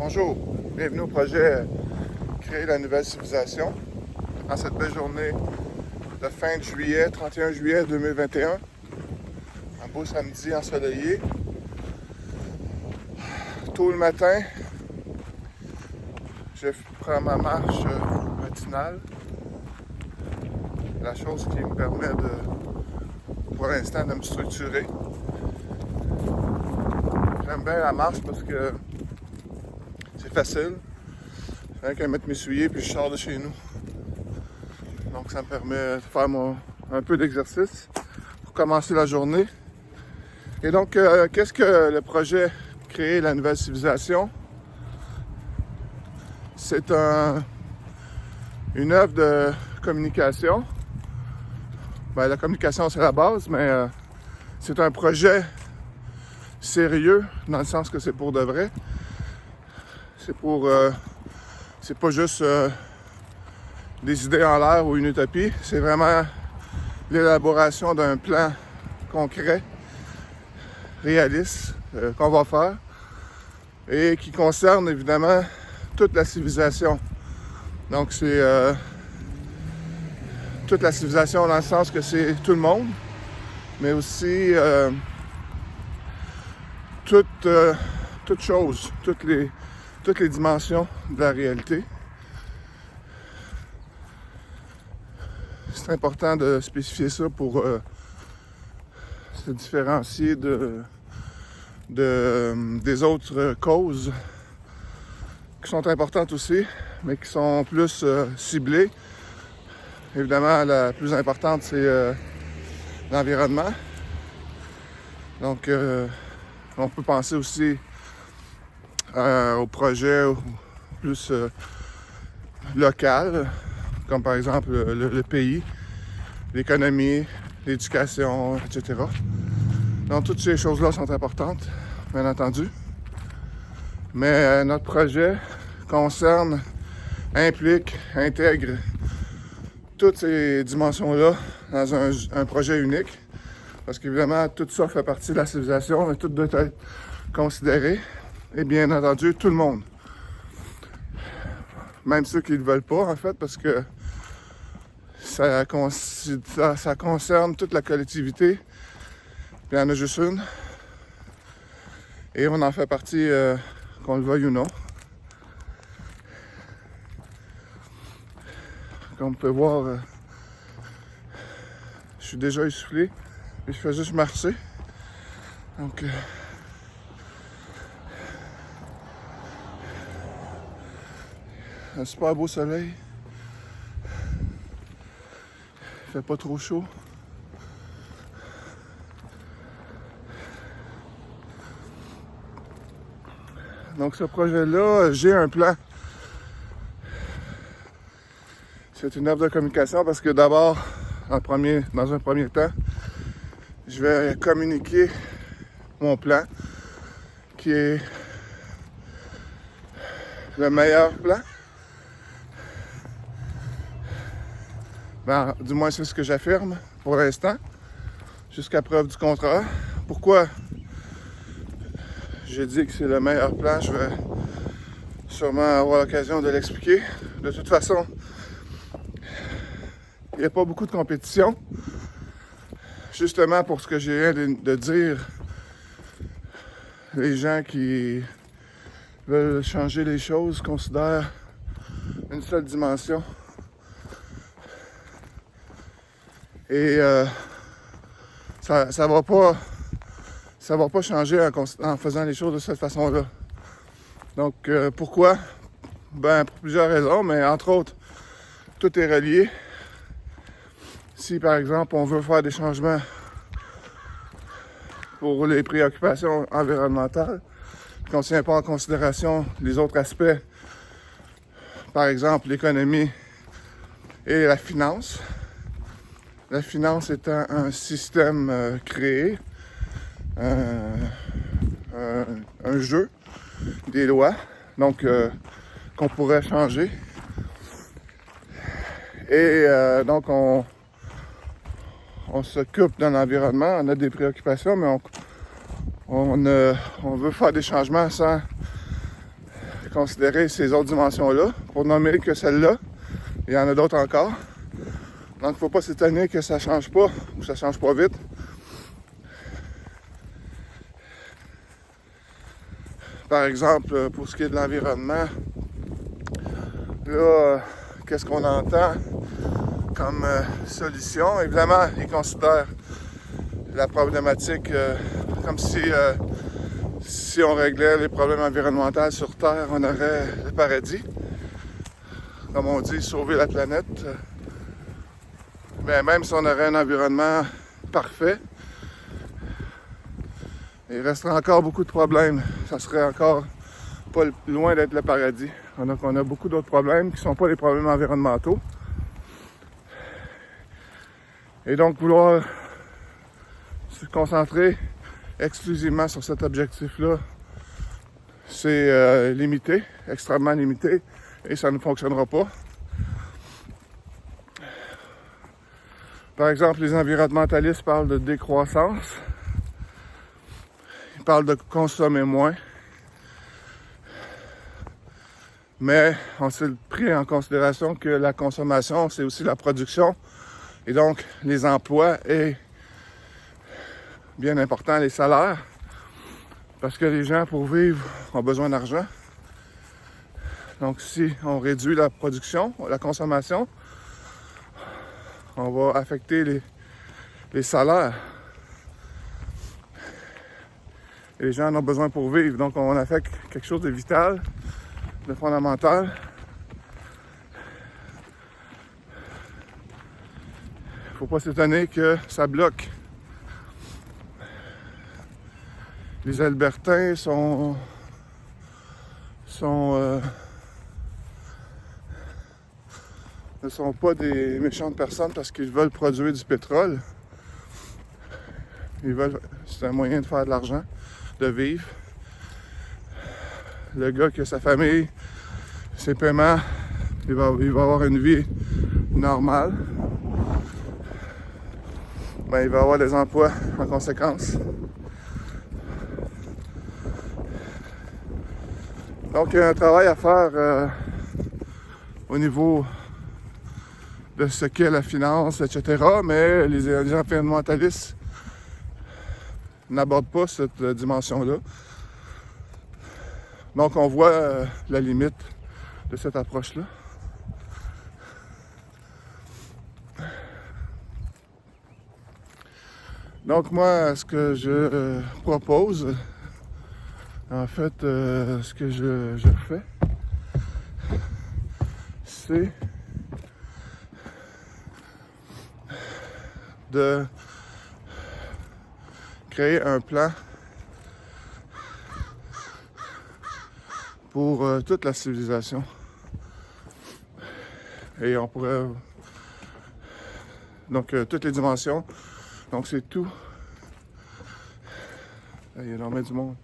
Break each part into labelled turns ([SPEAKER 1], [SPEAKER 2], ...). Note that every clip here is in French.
[SPEAKER 1] Bonjour, bienvenue au projet Créer la nouvelle civilisation. En cette belle journée de fin de juillet, 31 juillet 2021, un beau samedi ensoleillé. Tôt le matin, je prends ma marche matinale. La chose qui me permet pour l'instant, de me structurer. J'aime bien la marche parce que c'est facile. Je n'ai qu'à mettre mes souliers puis je sors de chez nous. Donc ça me permet de faire un peu d'exercice pour commencer la journée. Et donc, qu'est-ce que le projet Créer la nouvelle civilisation? C'est une œuvre de communication. La communication, c'est la base, mais c'est un projet sérieux, dans le sens que c'est pour de vrai. C'est pas juste des idées en l'air ou une utopie. C'est vraiment l'élaboration d'un plan concret, réaliste, qu'on va faire et qui concerne évidemment toute la civilisation. Donc c'est toute la civilisation dans le sens que c'est tout le monde, mais aussi toute chose, toutes les dimensions de la réalité. C'est important de spécifier ça pour se différencier des autres causes qui sont importantes aussi, mais qui sont plus ciblées. Évidemment, la plus importante, c'est l'environnement. Donc, on peut penser aussi au projet plus local, comme par exemple le pays, l'économie, l'éducation, etc. Donc, toutes ces choses-là sont importantes, bien entendu. Mais notre projet implique, intègre toutes ces dimensions-là dans un projet unique. Parce qu'évidemment, tout ça fait partie de la civilisation et tout doit être considéré. Et bien entendu, tout le monde. Même ceux qui ne le veulent pas, en fait, parce que ça concerne toute la collectivité. Il y en a juste une. Et on en fait partie, qu'on le veuille ou non. Comme on peut voir, je suis déjà essoufflé et je fais juste marcher. Donc, un super beau soleil. Il fait pas trop chaud. Donc ce projet-là, j'ai un plan. C'est une œuvre de communication parce que d'abord, dans un premier temps, je vais communiquer mon plan qui est le meilleur plan. Du moins, c'est ce que j'affirme pour l'instant, jusqu'à preuve du contraire. Pourquoi j'ai dit que c'est le meilleur plan? Je vais sûrement avoir l'occasion de l'expliquer. De toute façon, il n'y a pas beaucoup de compétition. Justement, pour ce que j'ai viens de dire, les gens qui veulent changer les choses considèrent une seule dimension. Et ça va pas changer en faisant les choses de cette façon-là. Donc, pourquoi? Pour plusieurs raisons, mais entre autres, tout est relié. Si, par exemple, on veut faire des changements pour les préoccupations environnementales, qu'on ne tient pas en considération les autres aspects, par exemple l'économie et la finance. La finance étant un système créé, un jeu, des lois, donc qu'on pourrait changer. Et donc on s'occupe d'un environnement, on a des préoccupations, mais on veut faire des changements sans considérer ces autres dimensions-là, pour nommer que celle-là. Il y en a d'autres encore. Donc, il ne faut pas s'étonner que ça ne change pas ou que ça ne change pas vite. Par exemple, pour ce qui est de l'environnement, là, qu'est-ce qu'on entend comme solution? Évidemment, ils considèrent la problématique comme si on réglait les problèmes environnementaux sur Terre, on aurait le paradis. Comme on dit, sauver la planète. Mais même si on aurait un environnement parfait, il resterait encore beaucoup de problèmes. Ça serait encore pas loin d'être le paradis. On a beaucoup d'autres problèmes qui ne sont pas les problèmes environnementaux. Et donc, vouloir se concentrer exclusivement sur cet objectif-là, c'est limité, extrêmement limité, et ça ne fonctionnera pas. Par exemple, les environnementalistes parlent de décroissance. Ils parlent de consommer moins. Mais on s'est pris en considération que la consommation, c'est aussi la production. Et donc, les emplois et, bien important, les salaires. Parce que les gens, pour vivre, ont besoin d'argent. Donc, si on réduit la production, la consommation, on va affecter les salaires. Et les gens en ont besoin pour vivre. Donc, on affecte quelque chose de vital, de fondamental. Il ne faut pas s'étonner que ça bloque. Les Albertains ne sont pas des méchantes personnes parce qu'ils veulent produire du pétrole. C'est un moyen de faire de l'argent, de vivre. Le gars qui a sa famille, ses paiements, il va avoir une vie normale. Ben, il va avoir des emplois en conséquence. Donc, il y a un travail à faire au niveau de ce qu'est la finance, etc. Mais les environnementalistes n'abordent pas cette dimension-là. Donc, on voit la limite de cette approche-là. Donc, moi, ce que je propose, en fait, ce que je fais, c'est de créer un plan pour toute la civilisation. Et on pourrait... Donc, toutes les dimensions. Donc, c'est tout. Il y a énormément du monde.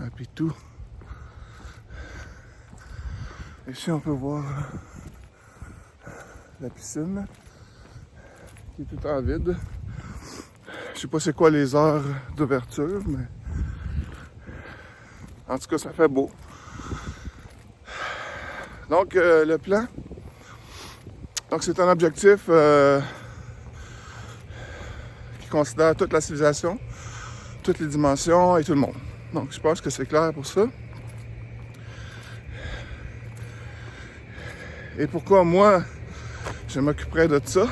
[SPEAKER 1] Et puis tout. Ici, on peut voir la piscine qui est tout en vide. Je sais pas c'est quoi les heures d'ouverture, mais en tout cas, ça fait beau. Donc, le plan. Donc, c'est un objectif qui considère toute la civilisation, toutes les dimensions et tout le monde. Donc, je pense que c'est clair pour ça. Et pourquoi moi, je m'occuperais de ça?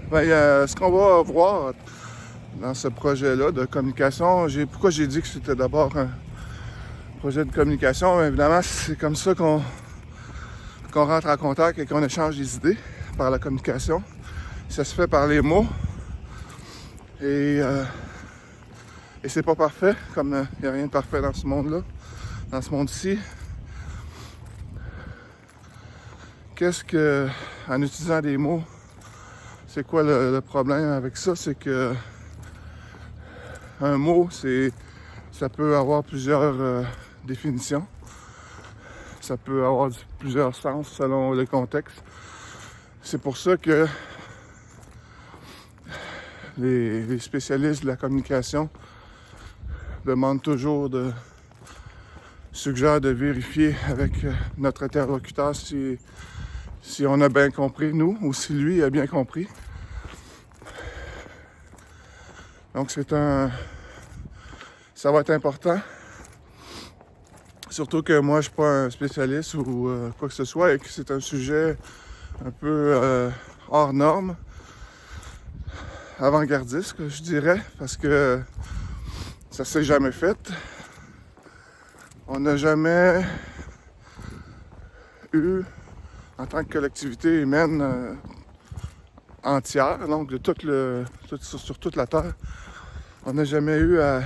[SPEAKER 1] Ben, ce qu'on va voir dans ce projet-là de communication, pourquoi j'ai dit que c'était d'abord un projet de communication? Bien, évidemment, c'est comme ça qu'on rentre en contact et qu'on échange des idées par la communication. Ça se fait par les mots. Et c'est pas parfait, comme il n'y a rien de parfait dans ce monde-là, dans ce monde-ci. Qu'est-ce que, en utilisant des mots, c'est quoi le problème avec ça? C'est que un mot, ça peut avoir plusieurs définitions. Ça peut avoir plusieurs sens selon le contexte. C'est pour ça que les spécialistes de la communication demandent toujours suggèrent de vérifier avec notre interlocuteur si on a bien compris, nous, ou si lui a bien compris. Donc ça va être important. Surtout que moi, je suis pas un spécialiste ou quoi que ce soit et que c'est un sujet un peu hors norme, avant-gardiste, je dirais, parce que ça s'est jamais fait. On n'a jamais eu, en tant que collectivité humaine entière, donc sur toute la Terre, on n'a jamais eu à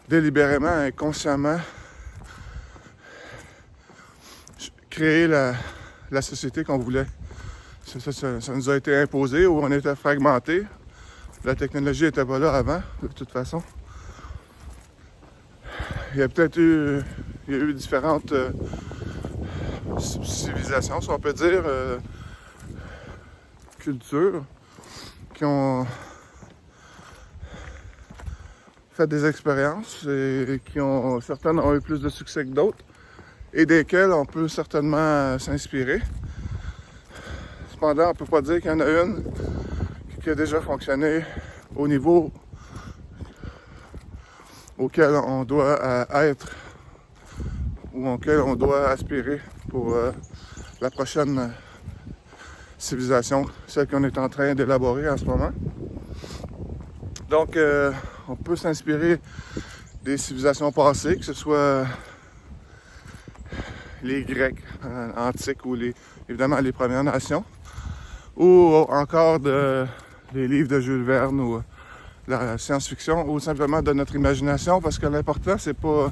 [SPEAKER 1] délibérément, inconsciemment créer la société qu'on voulait. Ça nous a été imposé ou on était fragmenté. La technologie n'était pas là avant, de toute façon. Il y a eu différentes civilisations, si on peut dire, cultures, qui ont fait des expériences et certaines ont eu plus de succès que d'autres et desquelles on peut certainement s'inspirer. Cependant, on ne peut pas dire qu'il y en a une qui a déjà fonctionné au niveau auquel on doit être ou auquel on doit aspirer pour la prochaine civilisation, celle qu'on est en train d'élaborer en ce moment. Donc, on peut s'inspirer des civilisations passées, que ce soit les Grecs antiques ou évidemment les Premières Nations, ou encore des livres de Jules Verne ou la science-fiction, ou simplement de notre imagination, parce que l'important, c'est pas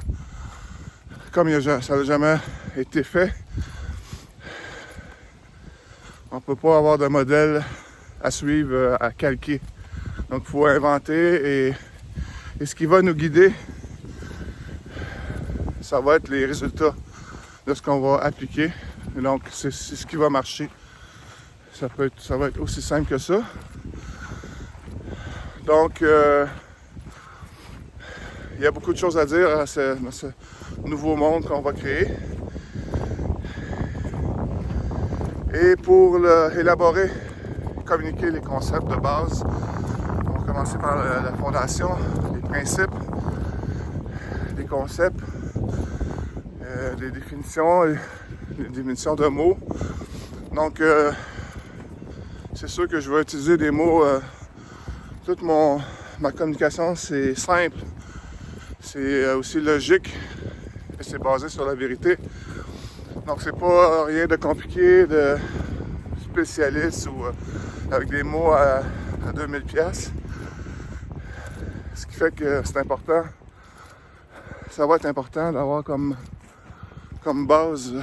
[SPEAKER 1] comme ça n'a jamais été fait. On peut pas avoir de modèle à suivre, à calquer. Donc, il faut inventer et ce qui va nous guider, ça va être les résultats de ce qu'on va appliquer. Et donc, c'est ce qui va marcher. Ça va être aussi simple que ça. Donc, il y a beaucoup de choses à dire dans ce nouveau monde qu'on va créer. Et pour élaborer, communiquer les concepts de base, on va commencer par la fondation, les principes, les concepts, les définitions, les définitions de mots. Donc, c'est sûr que je vais utiliser des mots. Toute ma communication, c'est simple, c'est aussi logique et c'est basé sur la vérité. Donc, c'est pas rien de compliqué, de spécialiste ou avec des mots à 2000 pièces. Ce qui fait que c'est important, ça va être important d'avoir comme base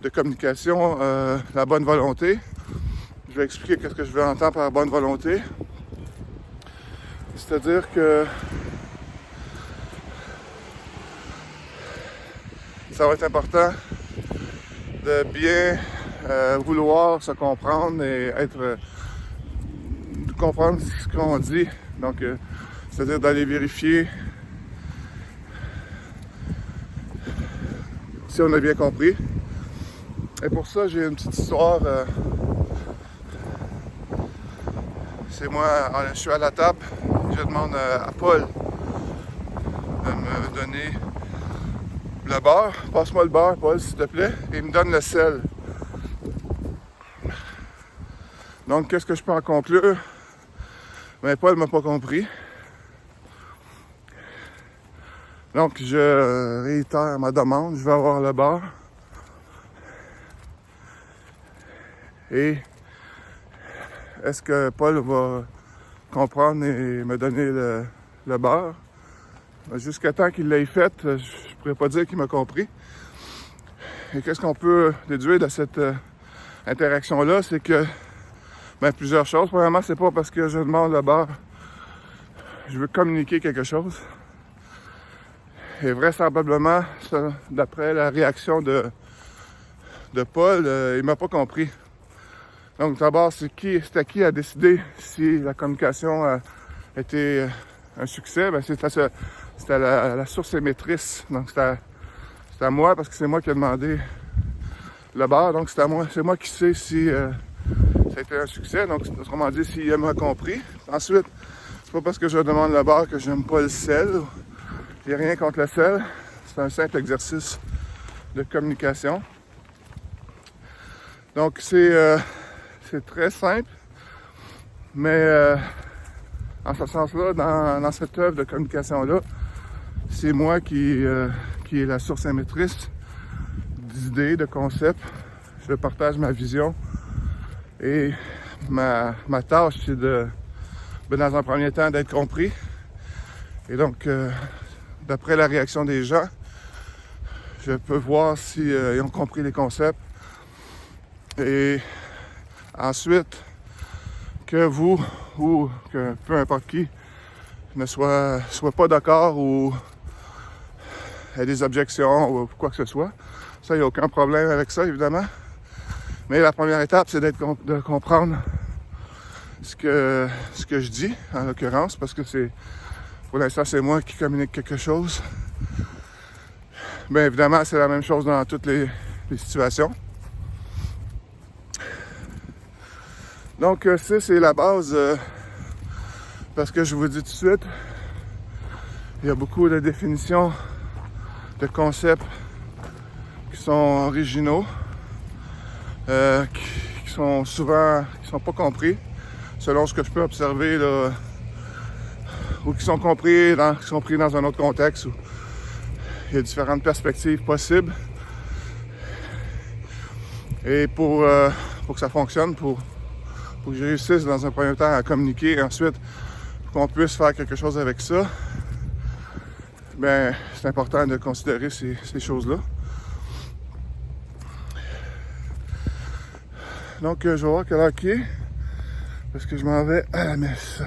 [SPEAKER 1] de communication la bonne volonté. Je vais expliquer qu'est-ce que je veux entendre par bonne volonté. C'est-à-dire que ça va être important de bien vouloir se comprendre et comprendre ce qu'on dit. Donc, c'est-à-dire d'aller vérifier si on a bien compris. Et pour ça, j'ai une petite histoire. C'est moi, je suis à la table, je demande à Paul de me donner le beurre. Passe-moi le beurre, Paul, s'il te plaît. Et il me donne le sel. Donc, qu'est-ce que je peux en conclure? Ben, Paul m'a pas compris. Donc, je réitère ma demande. Je veux avoir le beurre. Et est-ce que Paul va comprendre et me donner le beurre? Jusqu'à temps qu'il l'ait fait, je ne pourrais pas dire qu'il m'a compris. Et qu'est-ce qu'on peut déduire de cette interaction-là? C'est que, plusieurs choses. Premièrement, c'est pas parce que je demande le beurre je veux communiquer quelque chose. Et vraisemblablement, d'après la réaction de Paul, il m'a pas compris. Donc d'abord, c'était qui a décidé si la communication a été un succès? Ben, c'était la source émettrice. Donc c'était à moi parce que c'est moi qui ai demandé le bar. Donc c'est moi qui sais si ça a été un succès. Donc autrement dit, s'il m'a compris. Ensuite, c'est pas parce que je demande le bar que j'aime pas le sel. Il n'y a rien contre le sel. C'est un simple exercice de communication. Donc c'est très simple, mais en ce sens-là, dans cette œuvre de communication-là, c'est moi qui est la source émettrice d'idées, de concepts. Je partage ma vision et ma tâche, c'est dans un premier temps, d'être compris. Et donc, d'après la réaction des gens, je peux voir s'ils ont compris les concepts. Et ensuite, que vous ou que peu importe qui ne soit pas d'accord ou ait des objections ou quoi que ce soit, ça, il n'y a aucun problème avec ça, évidemment. Mais la première étape, c'est de comprendre ce que je dis, en l'occurrence, parce que pour l'instant, c'est moi qui communique quelque chose. Bien évidemment, c'est la même chose dans toutes les situations. Donc ça, c'est la base, parce que je vous dis tout de suite, il y a beaucoup de définitions, de concepts qui sont originaux, qui sont pas compris, selon ce que je peux observer, là, ou qui sont pris dans un autre contexte, où il y a différentes perspectives possibles. Et pour que ça fonctionne, pour que je réussisse dans un premier temps à communiquer et ensuite qu'on puisse faire quelque chose avec ça, ben c'est important de considérer ces choses-là. Donc je vais voir quelle heure qu'il est, parce que je m'en vais à la messe.